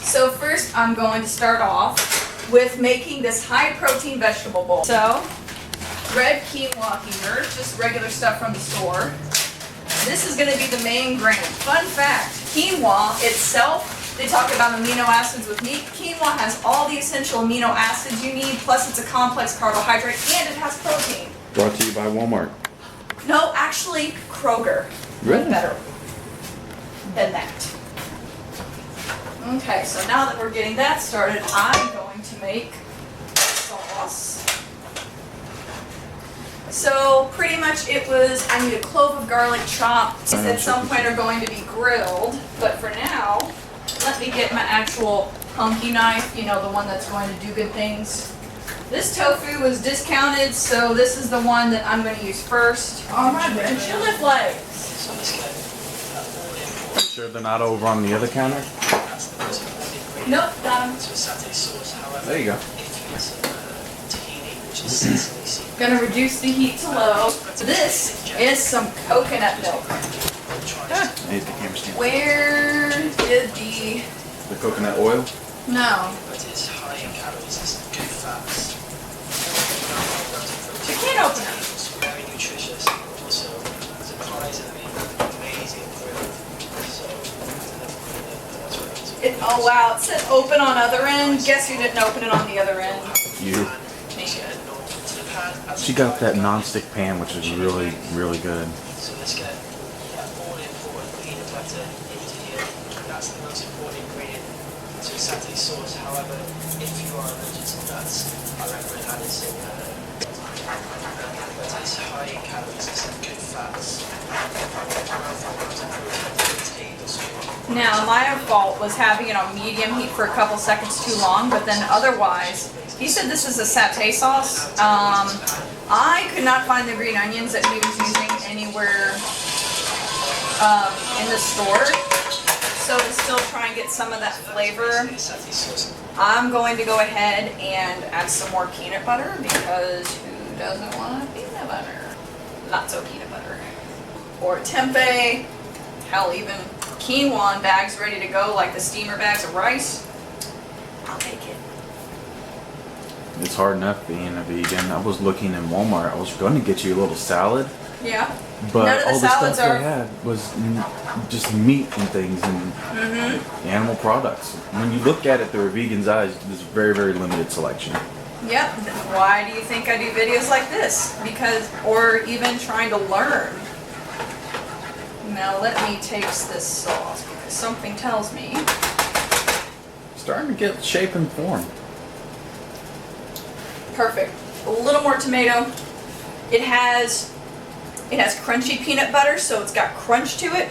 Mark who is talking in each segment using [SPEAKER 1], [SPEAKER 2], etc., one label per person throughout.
[SPEAKER 1] So first I'm going to start off with making this high protein vegetable bowl. So red quinoa here, just regular stuff from the store. This is going to be the main grain. Fun fact, quinoa itself, they talk about amino acids with meat. Quinoa has all the essential amino acids you need, plus it's a complex carbohydrate and it has protein.
[SPEAKER 2] Brought to you by Walmart.
[SPEAKER 1] No, actually Kroger.
[SPEAKER 2] Really?
[SPEAKER 1] Better than that. Okay, so now that we're getting that started, I'm going to make sauce. So pretty much it was, I need a clove of garlic chopped. At some point are going to be grilled, but for now, let me get my actual punky knife, you know, the one that's going to do good things. This tofu was discounted, so this is the one that I'm going to use first. Oh my red chili flakes.
[SPEAKER 2] You sure they're not over on the other counter?
[SPEAKER 1] Nope, got them.
[SPEAKER 2] There you go.
[SPEAKER 1] Gonna reduce the heat to low. This is some coconut milk.
[SPEAKER 2] I hate the camera stand.
[SPEAKER 1] Where did the...
[SPEAKER 2] The coconut oil?
[SPEAKER 1] No. I can't open it. Oh wow, it said open on other end. Guess who didn't open it on the other end?
[SPEAKER 2] You.
[SPEAKER 1] Me.
[SPEAKER 2] She got that non-stick pan, which is really, really good.
[SPEAKER 3] So let's get all important peanut butter into here. That's the most important ingredient to a satay sauce. However, if you are allergic to nuts, I recommend adding some but it's high in calories, it's good fats.
[SPEAKER 1] Now, my fault was having it on medium heat for a couple seconds too long, but then otherwise, he said this is a satay sauce. I could not find the green onions that he was using anywhere in the store, so to still try and get some of that flavor, I'm going to go ahead and add some more peanut butter, because who doesn't want peanut butter? Not so peanut butter. Or tempeh, hell, even quinoa in bags ready to go, like the steamer bags of rice. I'll take it.
[SPEAKER 2] It's hard enough being a vegan. I was looking in Walmart. I was going to get you a little salad,
[SPEAKER 1] Yeah.
[SPEAKER 2] but
[SPEAKER 1] None of the
[SPEAKER 2] all the stuff
[SPEAKER 1] salads are-
[SPEAKER 2] they had was just meat and things and animal products. When you look at it through a vegan's eyes, there's a very, very limited selection.
[SPEAKER 1] Yep. Why do you think I do videos like this? Because, or even trying to learn. Now let me taste this sauce, because something tells me.
[SPEAKER 2] Starting to get shape and form.
[SPEAKER 1] Perfect. A little more tomato. It has crunchy peanut butter, so it's got crunch to it.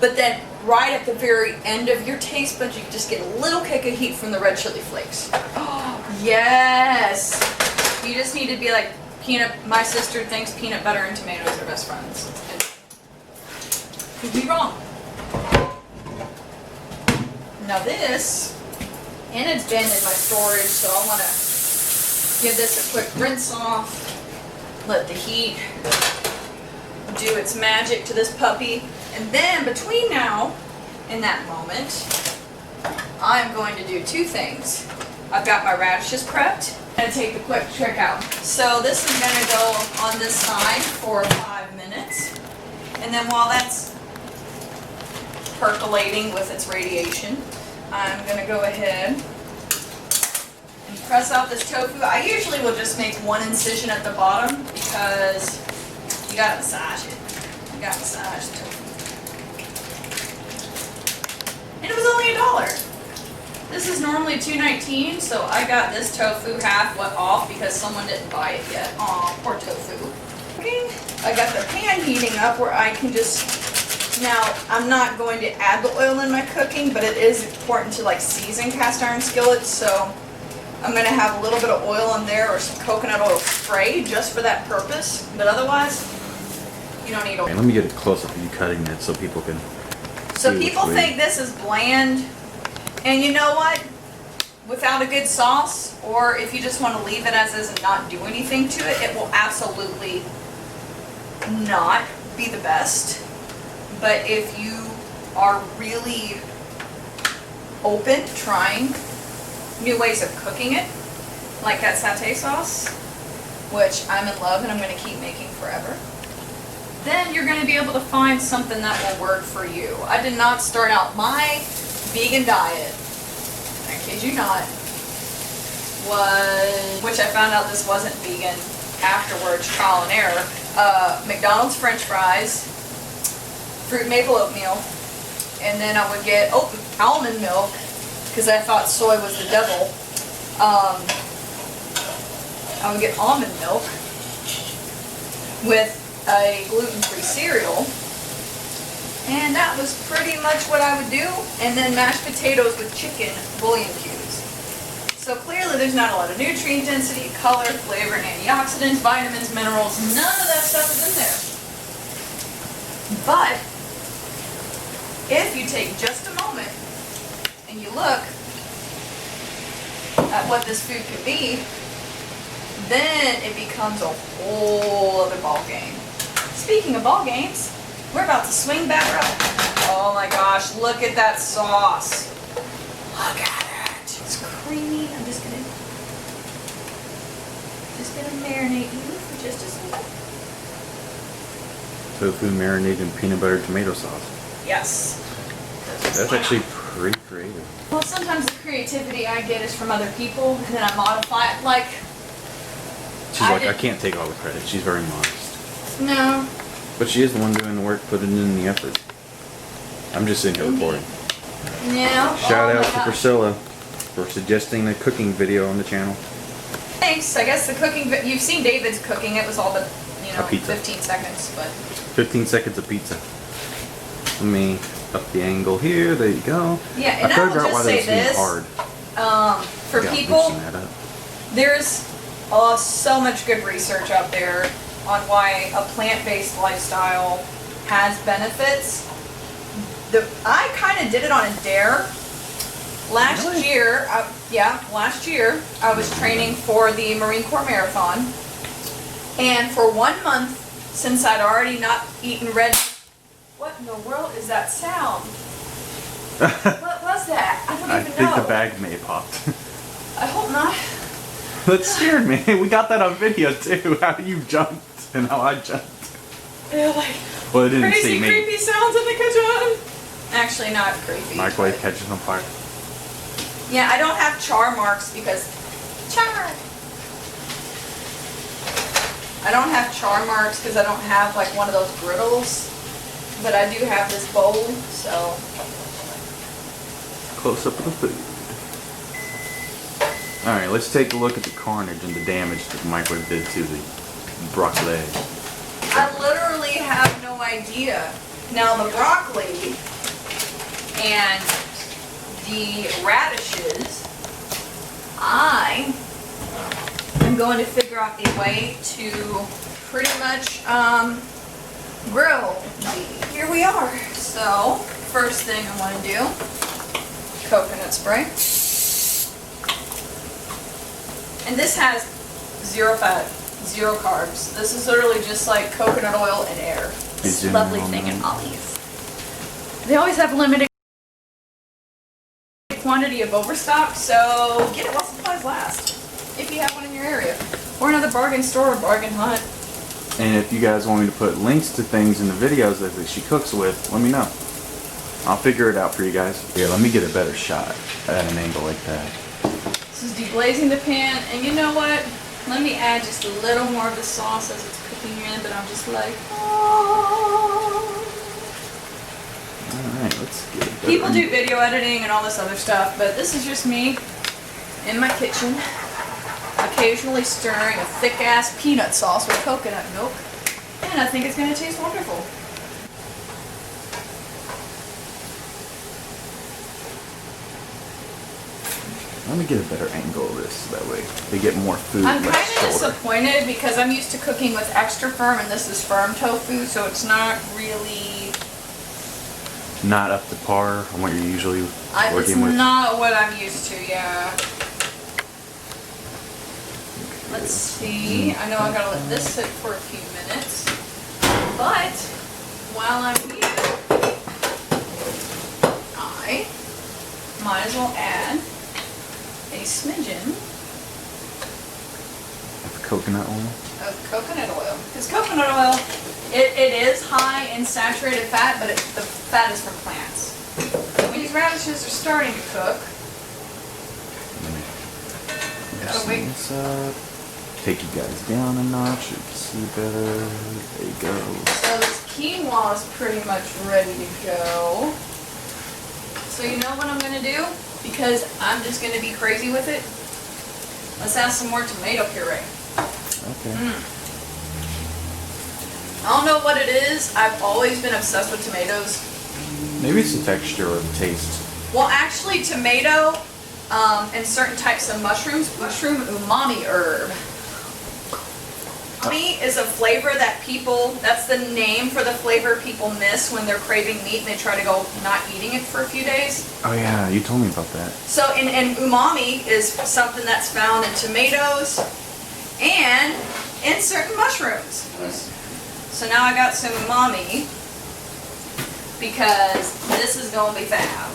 [SPEAKER 1] But then right at the very end of your taste buds, you just get a little kick of heat from the red chili flakes. Oh, yes. You just need to be like my sister thinks peanut butter and tomatoes are best friends. And could be wrong. Now this, and it's been in my storage, so I want to give this a quick rinse off. Let the heat do its magic to this puppy. And then between now and that moment, I'm going to do two things. I've got my radishes prepped. I'm going to take the quick trick out. So this is going to go on this side for 5 minutes. And then while that's percolating with its radiation, I'm going to go ahead and press out this tofu. I usually will just make one incision at the bottom because you gotta massage it. You gotta massage the tofu. And it was only $1. This is normally $2.19, so I got this tofu half off because someone didn't buy it yet. Aw, poor tofu. I got the pan heating up where I can just... Now, I'm not going to add the oil in my cooking, but it is important to like season cast iron skillets, so I'm going to have a little bit of oil in there or some coconut oil spray just for that purpose, but otherwise, you don't need oil.
[SPEAKER 2] Okay, let me get a close-up of you cutting it so people can
[SPEAKER 1] So
[SPEAKER 2] see
[SPEAKER 1] people
[SPEAKER 2] what's
[SPEAKER 1] think this is bland, and you know what? Without a good sauce, or if you just want to leave it as is and not do anything to it, it will absolutely not be the best. But if you are really open to trying new ways of cooking it, like that satay sauce, which I'm in love and I'm going to keep making forever, then you're going to be able to find something that will work for you. I did not start out my vegan diet, I kid you not, which I found out this wasn't vegan afterwards, trial and error, McDonald's French fries, fruit maple oatmeal, and then I would get almond milk, because I thought soy was the devil. I would get almond milk with a gluten-free cereal, and that was pretty much what I would do, and then mashed potatoes with chicken bouillon cubes. So clearly there's not a lot of nutrient density, color, flavor, and antioxidants, vitamins, minerals, none of that stuff is in there. But if you take just a moment and you look at what this food could be, then it becomes a whole other ball game. Speaking of ball games, we're about to swing back up. Oh my gosh, look at that sauce. Look at it. It's creamy. I'm just gonna marinate you for just a second.
[SPEAKER 2] Tofu marinated in peanut butter tomato sauce.
[SPEAKER 1] Yes.
[SPEAKER 2] That's actually pretty creative.
[SPEAKER 1] Well, sometimes the creativity I get is from other people, and then I modify it. Like,
[SPEAKER 2] I can't take all the credit. She's very modest.
[SPEAKER 1] No.
[SPEAKER 2] But she is the one doing the work, putting in the effort. I'm just sitting here recording.
[SPEAKER 1] Yeah.
[SPEAKER 2] Shout out to Priscilla for suggesting a cooking video on the channel.
[SPEAKER 1] Thanks. I guess the cooking, you've seen David's cooking. It was all but,
[SPEAKER 2] A pizza.
[SPEAKER 1] 15 seconds, but.
[SPEAKER 2] 15 seconds of pizza. Let me up the angle here. There you go.
[SPEAKER 1] Yeah, and I will just say this.
[SPEAKER 2] Hard.
[SPEAKER 1] For
[SPEAKER 2] Yeah,
[SPEAKER 1] people,
[SPEAKER 2] loosen that up.
[SPEAKER 1] there's so much good research out there on why a plant-based lifestyle has benefits. I kind of did it on a dare. Last
[SPEAKER 2] Really?
[SPEAKER 1] year, last year, I was training for the Marine Corps Marathon. And for 1 month, since I'd already not eaten red... What in the world is that sound? What was that? I don't even know.
[SPEAKER 2] I think the bag may have popped.
[SPEAKER 1] I hope not.
[SPEAKER 2] That scared me. We got that on video too. How you jumped and how I jumped.
[SPEAKER 1] They're like
[SPEAKER 2] Well, it didn't
[SPEAKER 1] crazy,
[SPEAKER 2] see me.
[SPEAKER 1] creepy sounds in the kitchen. Actually, not creepy.
[SPEAKER 2] Microwave
[SPEAKER 1] but-
[SPEAKER 2] catches on fire.
[SPEAKER 1] Yeah, I don't have char marks because I don't have char marks because I don't have like one of those griddles, but I do have this bowl, so.
[SPEAKER 2] Close up of the food. All right, let's take a look at the carnage and the damage that the microwave did to the broccoli.
[SPEAKER 1] I literally have no idea. Now the broccoli and the radishes, I am going to figure out a way to pretty much grill these. Here we are. So first thing I want to do, coconut spray. And this has 0 fat, 0 carbs. This is literally just like coconut oil and air. This lovely thing in Ollie's. They always have limited quantity of overstock, so get it while supplies last. If you have one in your area. Or another bargain store or bargain hunt.
[SPEAKER 2] And if you guys want me to put links to things in the videos that she cooks with, let me know. I'll figure it out for you guys. Yeah, let me get a better shot at an angle like that.
[SPEAKER 1] This is deglazing the pan, and you know what? Let me add just a little more of the sauce as it's cooking in, but I'm just like, oh.
[SPEAKER 2] Alright, let's get it.
[SPEAKER 1] People do video editing and all this other stuff, but this is just me in my kitchen, occasionally stirring a thick-ass peanut sauce with coconut milk, and I think it's going to taste wonderful.
[SPEAKER 2] Let me get a better angle of this, that way they get more food.
[SPEAKER 1] I'm
[SPEAKER 2] less
[SPEAKER 1] kind of
[SPEAKER 2] shoulder.
[SPEAKER 1] disappointed because I'm used to cooking with extra firm, and this is firm tofu, so it's not really...
[SPEAKER 2] Not up to par on what you're usually
[SPEAKER 1] It's
[SPEAKER 2] working with.
[SPEAKER 1] not what I'm used to, yeah. Let's see. I know I gotta let this sit for a few minutes, but while I'm here, I might as well add a smidgen
[SPEAKER 2] Of coconut oil.
[SPEAKER 1] of coconut oil. Because coconut oil, it is high in saturated fat, but the fat is from plants. When these radishes are starting to cook,
[SPEAKER 2] Mix
[SPEAKER 1] wait.
[SPEAKER 2] this up. Take you guys down a notch. You can see better. There you go.
[SPEAKER 1] so this quinoa is pretty much ready to go. So you know what I'm gonna do? Because I'm just gonna be crazy with it. Let's add some more tomato puree.
[SPEAKER 2] Okay.
[SPEAKER 1] I don't know what it is. I've always been obsessed with tomatoes.
[SPEAKER 2] Maybe it's the texture or the taste.
[SPEAKER 1] Well, actually, tomato and certain types of mushrooms, mushroom umami herb. Umami is a flavor that's the name for the flavor people miss when they're craving meat and they try to go not eating it for a few days.
[SPEAKER 2] Oh yeah, you told me about that.
[SPEAKER 1] So, and umami is something that's found in tomatoes and in certain mushrooms. So now I got some umami because this is going to be fab.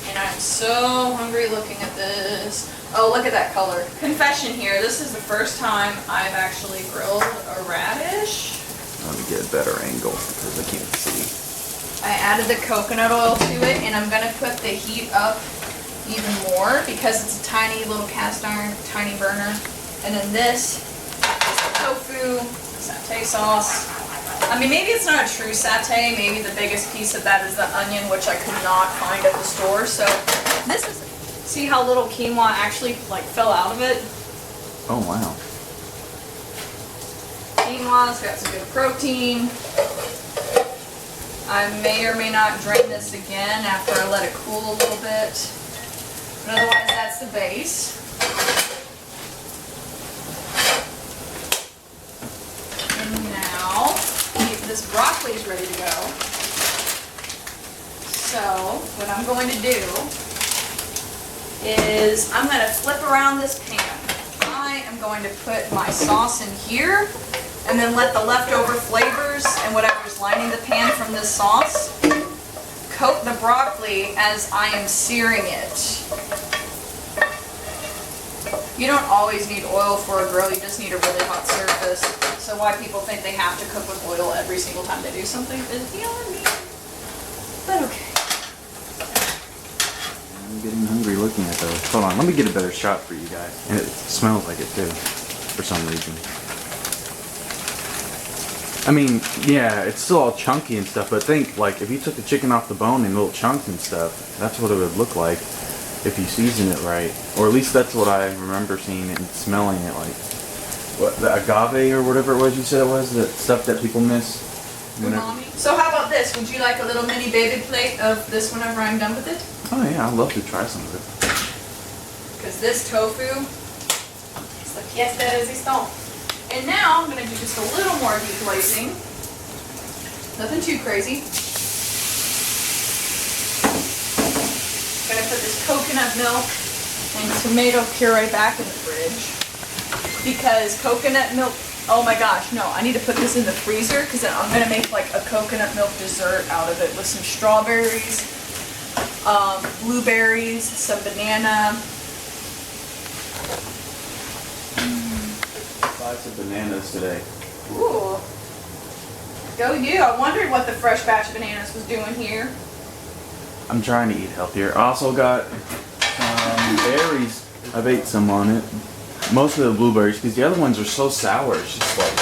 [SPEAKER 1] And I'm so hungry looking at this. Oh, look at that color. Confession here, this is the first time I've actually grilled a radish.
[SPEAKER 2] Let me get a better angle because I can't see.
[SPEAKER 1] I added the coconut oil to it, and I'm gonna put the heat up even more because it's a tiny little cast iron, tiny burner. And then this is the tofu, satay sauce. I mean, maybe it's not a true satay. Maybe the biggest piece of that is the onion, which I could not find at the store. So this is, see how little quinoa actually like fell out of it?
[SPEAKER 2] Oh wow.
[SPEAKER 1] Quinoa's got some good protein. I may or may not drain this again after I let it cool a little bit. But otherwise, that's the base. And now, this broccoli is ready to go. So, what I'm going to do is I'm going to flip around this pan. I am going to put my sauce in here and then let the leftover flavors and whatever's lining the pan from this sauce coat the broccoli as I am searing it. You don't always need oil for a grill, you just need a really hot surface. So why people think they have to cook with oil every single time they do something is beyond me. But okay.
[SPEAKER 2] I'm getting hungry looking at those. Hold on, let me get a better shot for you guys. And it smells like it too, for some reason. I mean, yeah, it's still all chunky and stuff, but think, like, if you took the chicken off the bone in little chunks and stuff, that's what it would look like if you season it right. Or at least that's what I remember seeing it and smelling it like. What, the agave or whatever it was you said it was? The stuff that people miss?
[SPEAKER 1] Umami. So how about this? Would you like a little mini baby plate of this whenever I'm done with it?
[SPEAKER 2] Oh yeah, I'd love to try some of it.
[SPEAKER 1] Because this tofu is la pièce de résistance. And now I'm going to do just a little more deglazing. Nothing too crazy. Going to put this coconut milk and tomato puree back in the fridge. Because coconut milk, oh my gosh, no, I need to put this in the freezer because then I'm going to make like a coconut milk dessert out of it with some strawberries, blueberries, some banana.
[SPEAKER 2] Lots of bananas today.
[SPEAKER 1] Ooh. Go you. I wondered what the fresh batch of bananas was doing here.
[SPEAKER 2] I'm trying to eat healthier. I also got berries. I've ate some on it. Most of the blueberries, because the other ones are so sour. It's just like,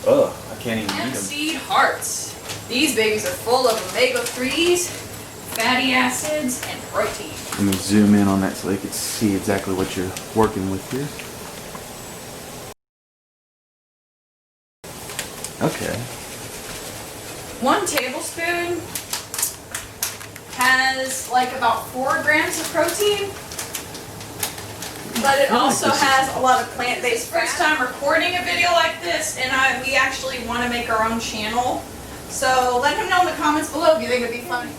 [SPEAKER 2] ugh, I can't even eat
[SPEAKER 1] Hemp
[SPEAKER 2] them.
[SPEAKER 1] seed hearts. These babies are full of omega-3s, fatty acids, and protein.
[SPEAKER 2] Let me zoom in on that so they can see exactly what you're working with here. Okay.
[SPEAKER 1] 1 tablespoon has like about 4 grams of protein, but it also has a lot of plant-based fat. First time recording a video like this, and we actually want to make our own channel. So let him know in the comments below if you think it'd be funny.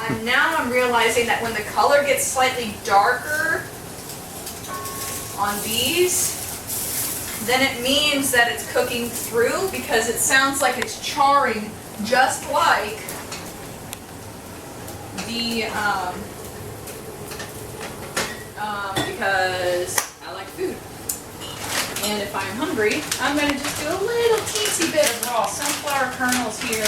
[SPEAKER 1] And now I'm realizing that when the color gets slightly darker on these, then it means that it's cooking through because it sounds like it's charring just like the because I like food. And if I'm hungry, I'm going to just do a little teensy bit of raw sunflower kernels here.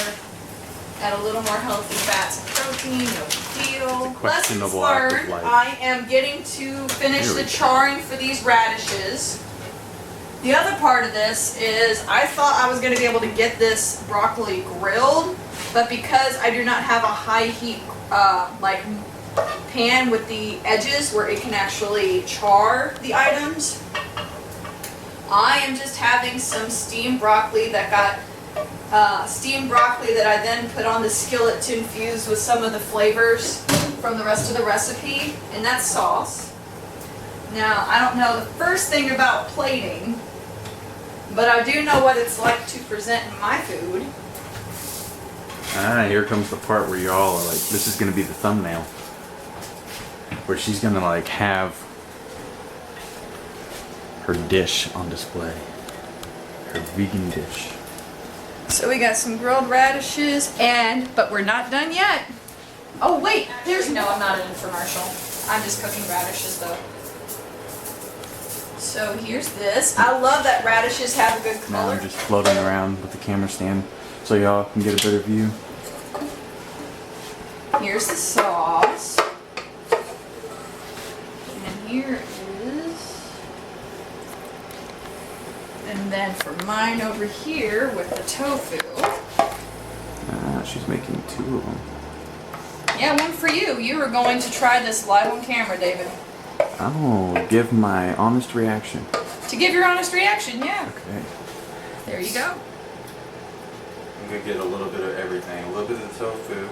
[SPEAKER 1] Add a little more healthy fats and protein, no big deal.
[SPEAKER 2] It's a questionable
[SPEAKER 1] Lessons
[SPEAKER 2] act of
[SPEAKER 1] learned,
[SPEAKER 2] life.
[SPEAKER 1] I am getting to finish
[SPEAKER 2] Here we
[SPEAKER 1] the
[SPEAKER 2] go.
[SPEAKER 1] charring for these radishes. The other part of this is I thought I was going to be able to get this broccoli grilled, but because I do not have a high heat like pan with the edges where it can actually char the items, I am just having some steamed broccoli that got steamed broccoli that I then put on the skillet to infuse with some of the flavors from the rest of the recipe, and that's sauce. Now, I don't know the first thing about plating, but I do know what it's like to present my food.
[SPEAKER 2] Ah, here comes the part where y'all are like, this is gonna be the thumbnail. Where she's gonna like have her dish on display. Her vegan dish.
[SPEAKER 1] So we got some grilled radishes but we're not done yet. Oh wait, no, I'm not in an infomercial. I'm just cooking radishes though. So here's this. I love that radishes have a good
[SPEAKER 2] Now
[SPEAKER 1] color.
[SPEAKER 2] I'm just floating around with the camera stand so y'all can get a better view.
[SPEAKER 1] Here's the sauce. And here it is. And then for mine over here with the tofu.
[SPEAKER 2] Ah, she's making 2 of them.
[SPEAKER 1] Yeah, one for you. You were going to try this live on camera, David.
[SPEAKER 2] I'll give my honest reaction.
[SPEAKER 1] To give your honest reaction, yeah.
[SPEAKER 2] Okay.
[SPEAKER 1] There you go.
[SPEAKER 2] I'm gonna get a little bit of everything. A little bit of the tofu.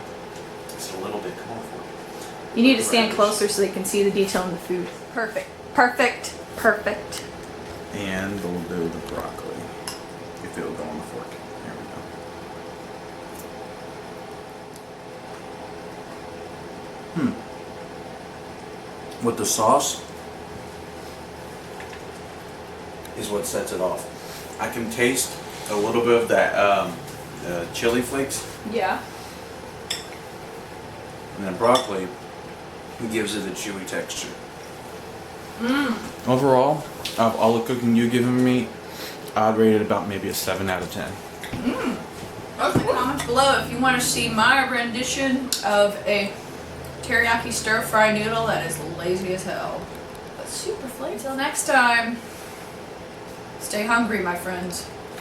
[SPEAKER 2] Just a little bit. Come on for it.
[SPEAKER 1] You need to stand closer so they can see the detail in the food. Perfect. Perfect. Perfect.
[SPEAKER 2] And we'll do the broccoli. If it'll go on the fork. There we go. With the sauce is what sets it off. I can taste a little bit of that chili flakes,
[SPEAKER 1] Yeah.
[SPEAKER 2] and then broccoli gives it a chewy texture. Overall, of all the cooking you've given me, I'd rate it about maybe a 7 out of 10.
[SPEAKER 1] Post in the comments below if you want to see my rendition of a teriyaki stir-fry noodle that is lazy as hell, but super flaky. Until next time, stay hungry, my friends.